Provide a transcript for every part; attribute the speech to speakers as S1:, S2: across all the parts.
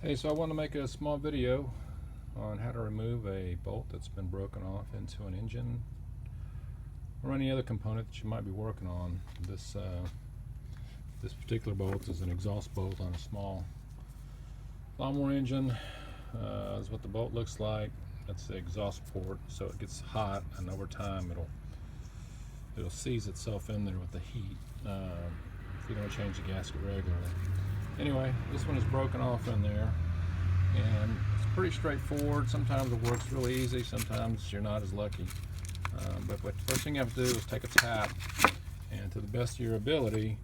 S1: Hey, so I want to make a small video on how to remove a bolt that's been broken off into an engine or any other component that you might be working on. This particular bolt is an exhaust bolt on a small lawnmower engine. Is what the bolt looks like. That's the exhaust port, so it gets hot, and over time it'll seize itself in there with the heat if you don't change the gasket regularly. Anyway, this one is broken off in there, and it's pretty straightforward. Sometimes it works really easy, sometimes you're not as lucky. But the first thing you have to do is take a tap, and to the best of your ability,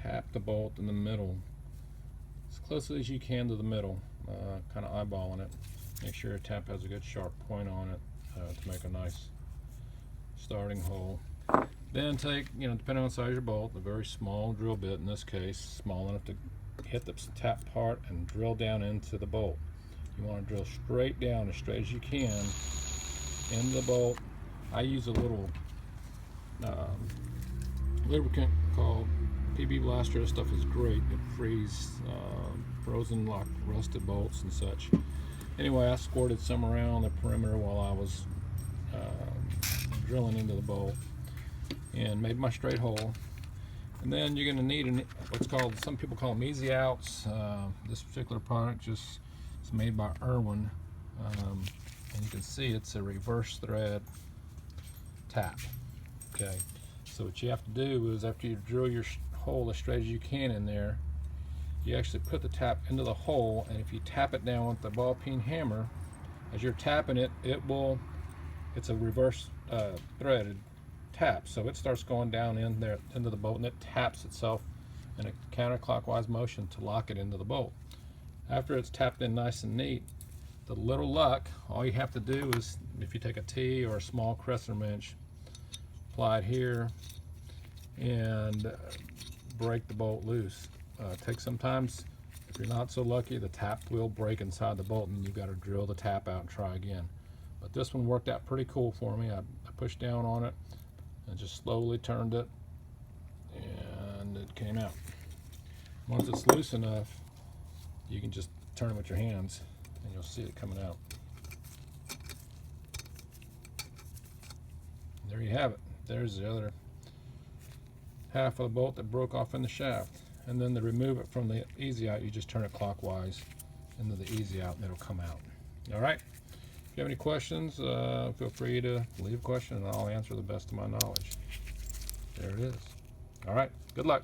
S1: tap the bolt in the middle as closely as you can to the middle, kind of eyeballing it. Make sure your tap has a good sharp point on it to make a nice starting hole. Then take, depending on the size of your bolt, a very small drill bit, in this case, small enough to hit the tap part and drill down into the bolt. You want to drill straight down, as straight as you can, into the bolt. I use a little lubricant called PB Blaster. This stuff is great. It frees frozen, locked, rusted bolts and such. Anyway, I squirted some around the perimeter while I was drilling into the bolt and made my straight hole. And then you're going to need what's called, some people call them easy outs. This particular product is made by Irwin, and you can see it's a reverse thread tap. Okay, so what you have to do is, after you drill your hole as straight as you can in there, you actually put the tap into the hole, and if you tap it down with the ball peen hammer, as you're tapping it, it's a reverse threaded tap, so it starts going down in there into the bolt, and it taps itself in a counterclockwise motion to lock it into the bolt. After it's tapped in nice and neat, the little luck, all you have to do is, if you take a T or a small crescent wrench, apply it here and break the bolt loose. Sometimes, if you're not so lucky, the tap will break inside the bolt, and you've got to drill the tap out and try again. But this one worked out pretty cool for me. I pushed down on it and just slowly turned it, and it came out. Once it's loose enough, you can just turn it with your hands and you'll see it coming out. There you have it. There's the other half of the bolt that broke off in the shaft. And then to remove it from the easy out, you just turn it clockwise into the easy out and it'll come out. All right. If you have any questions, feel free to leave a question and I'll answer the best of my knowledge. There it is. All right. Good luck.